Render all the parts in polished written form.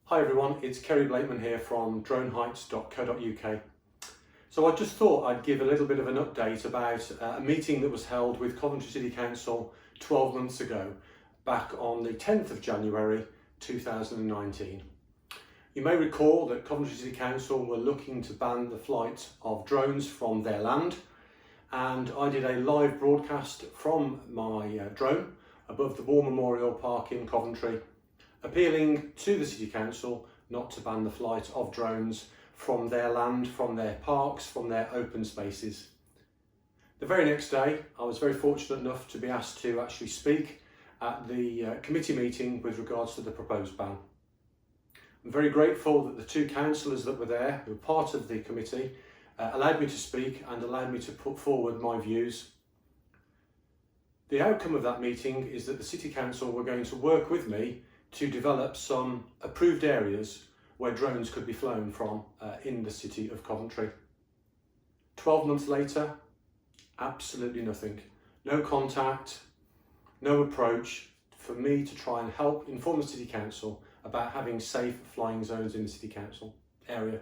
Hi everyone, it's Kerry Blakeman here from droneheights.co.uk. So I just thought I'd give a little bit of an update about a meeting that was held with Coventry City Council 12 months ago, back on the 10th of January 2019. You may recall that Coventry City Council were looking to ban the flight of drones from their land, and I did a live broadcast from my drone above the War Memorial Park in Coventry, appealing to the City Council not to ban the flight of drones from their land, from their parks, from their open spaces. The very next day, I was very fortunate enough to be asked to actually speak at the committee meeting with regards to the proposed ban. I'm very grateful that the two councillors that were there, who were part of the committee, allowed me to speak and allowed me to put forward my views. The outcome of that meeting is that the City Council were going to work with me to develop some approved areas where drones could be flown from in the city of Coventry. 12 months later, absolutely nothing. No contact, no approach for me to try and help inform the City Council about having safe flying zones in the City Council area.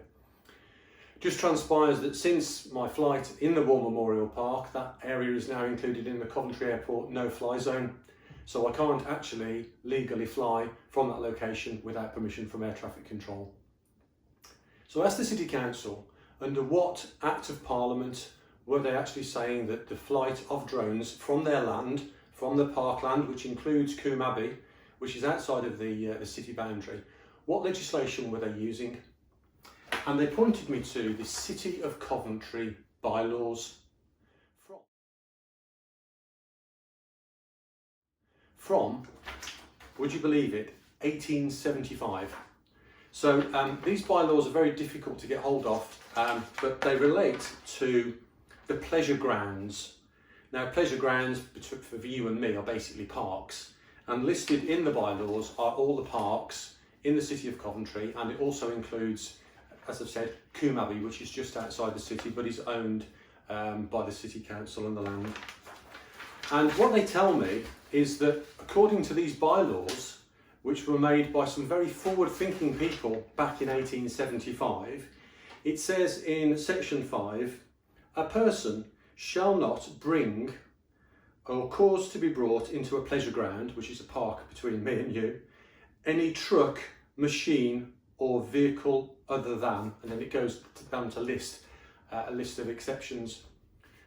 Just transpires that since my flight in the War Memorial Park, that area is now included in the Coventry Airport no-fly zone. So I can't actually legally fly from that location without permission from air traffic control. So as the City Council, under what Act of Parliament were they actually saying that the flight of drones from their land, from the parkland, which includes Coombe Abbey, which is outside of the city boundary, what legislation were they using? And they pointed me to the City of Coventry bylaws from, would you believe it, 1875. So these bylaws are very difficult to get hold of, but they relate to the pleasure grounds. Now, pleasure grounds for you and me are basically parks, and listed in the bylaws are all the parks in the city of Coventry, and it also includes, as I've said, Coombe Abbey, which is just outside the city but is owned by the City Council and the land. And what they tell me is that according to these bylaws, which were made by some very forward-thinking people back in 1875, it says in section 5, a person shall not bring or cause to be brought into a pleasure ground, which is a park between me and you, any truck, machine or vehicle other than, and then it goes down to list a list of exceptions.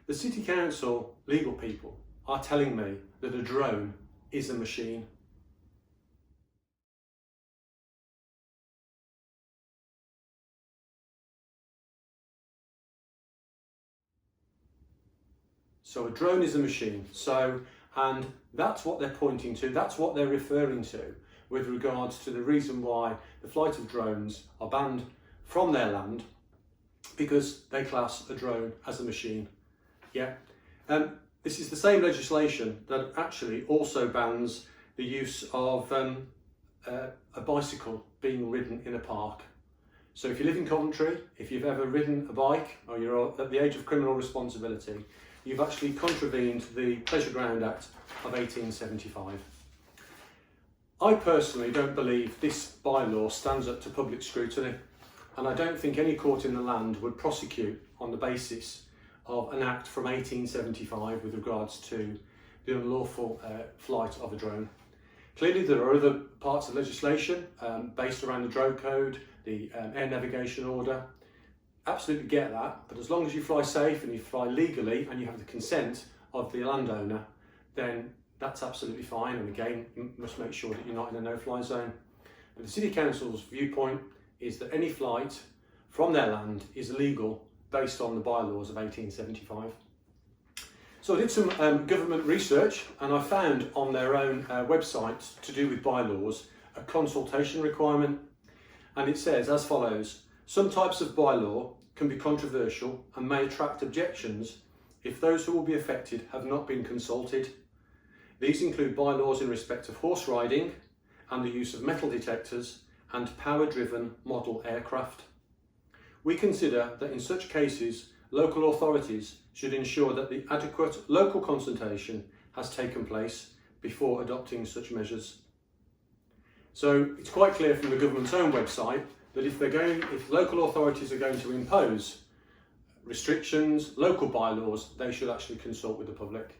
The City Council legal people are telling me that a drone is a machine. So a drone is a machine. And that's what they're pointing to, that's what they're referring to with regards to the reason why the flight of drones are banned from their land, because they class a drone as a machine. Yeah. This is the same legislation that actually also bans the use of a bicycle being ridden in a park. So if you live in Coventry, if you've ever ridden a bike or you're at the age of criminal responsibility, you've actually contravened the Pleasure Ground Act of 1875. I personally don't believe this bylaw stands up to public scrutiny, and I don't think any court in the land would prosecute on the basis of an act from 1875 with regards to the unlawful flight of a drone. Clearly there are other parts of legislation based around the drone code, the air navigation order. Absolutely get that, but as long as you fly safe and you fly legally and you have the consent of the landowner, then that's absolutely fine. And again, you must make sure that you're not in a no-fly zone. But the City Council's viewpoint is that any flight from their land is illegal based on the bylaws of 1875. So I did some government research, and I found on their own website to do with bylaws a consultation requirement, and it says as follows: some types of bylaw can be controversial and may attract objections if those who will be affected have not been consulted. These include bylaws in respect of horse riding and the use of metal detectors and power-driven model aircraft. We consider that in such cases, local authorities should ensure that the adequate local consultation has taken place before adopting such measures. So it's quite clear from the government's own website that if local authorities are going to impose restrictions, local bylaws, they should actually consult with the public.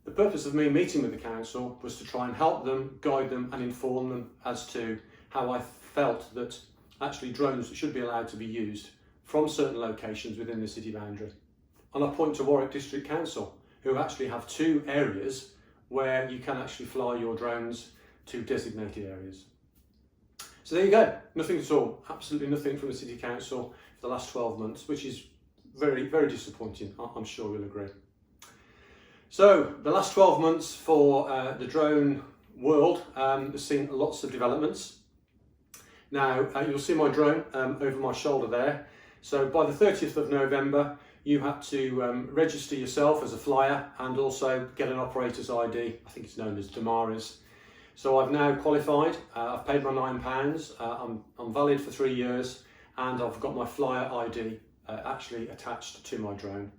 The purpose of me meeting with the council was to try and help them, guide them and inform them as to how I felt that actually drones should be allowed to be used from certain locations within the city boundary. And I point to Warwick District Council, who actually have 2 areas where you can actually fly your drones to designated areas. So there you go, nothing at all, absolutely nothing from the City Council for the last 12 months, which is very, very disappointing, I'm sure you'll agree. So the last 12 months for the drone world has seen lots of developments. Now you'll see my drone over my shoulder there. So by the 30th of November, you had to register yourself as a flyer and also get an operator's ID. I think it's known as Damaris. So I've now qualified. I've paid my £9. I'm valid for 3 years, and I've got my flyer ID actually attached to my drone.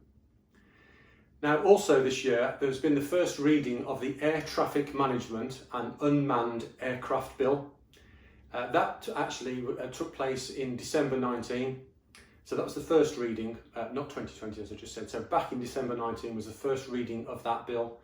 Now also this year, there's been the first reading of the Air Traffic Management and Unmanned Aircraft Bill. That actually took place in December 19. So that was the first reading, not 2020 as I just said. So back in December 19 was the first reading of that bill.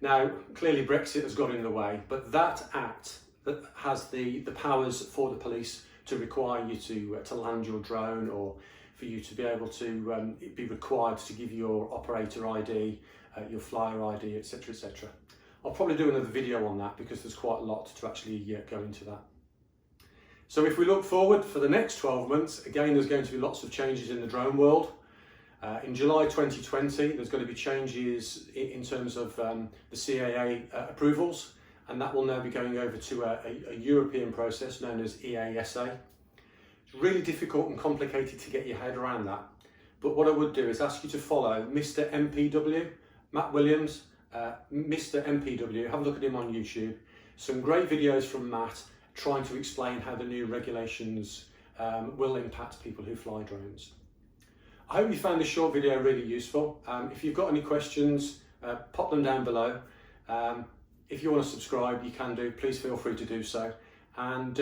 Now, clearly Brexit has got in the way, but that act that has the powers for the police to require you to land your drone, or for you to be able to be required to give your operator ID, your flyer ID, etc, etc. I'll probably do another video on that because there's quite a lot to actually go into that. So if we look forward for the next 12 months, again, there's going to be lots of changes in the drone world. In July 2020, there's going to be changes in terms of the CAA approvals, and that will now be going over to a European process known as EASA. It's really difficult and complicated to get your head around that. But what I would do is ask you to follow Mr. MPW, Matt Williams, Mr. MPW, have a look at him on YouTube. Some great videos from Matt trying to explain how the new regulations will impact people who fly drones. I hope you found this short video really useful. If you've got any questions, pop them down below. If you want to subscribe, you can do. Please feel free to do so. And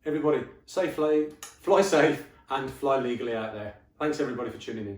everybody, fly safe and fly legally out there. Thanks everybody for tuning in.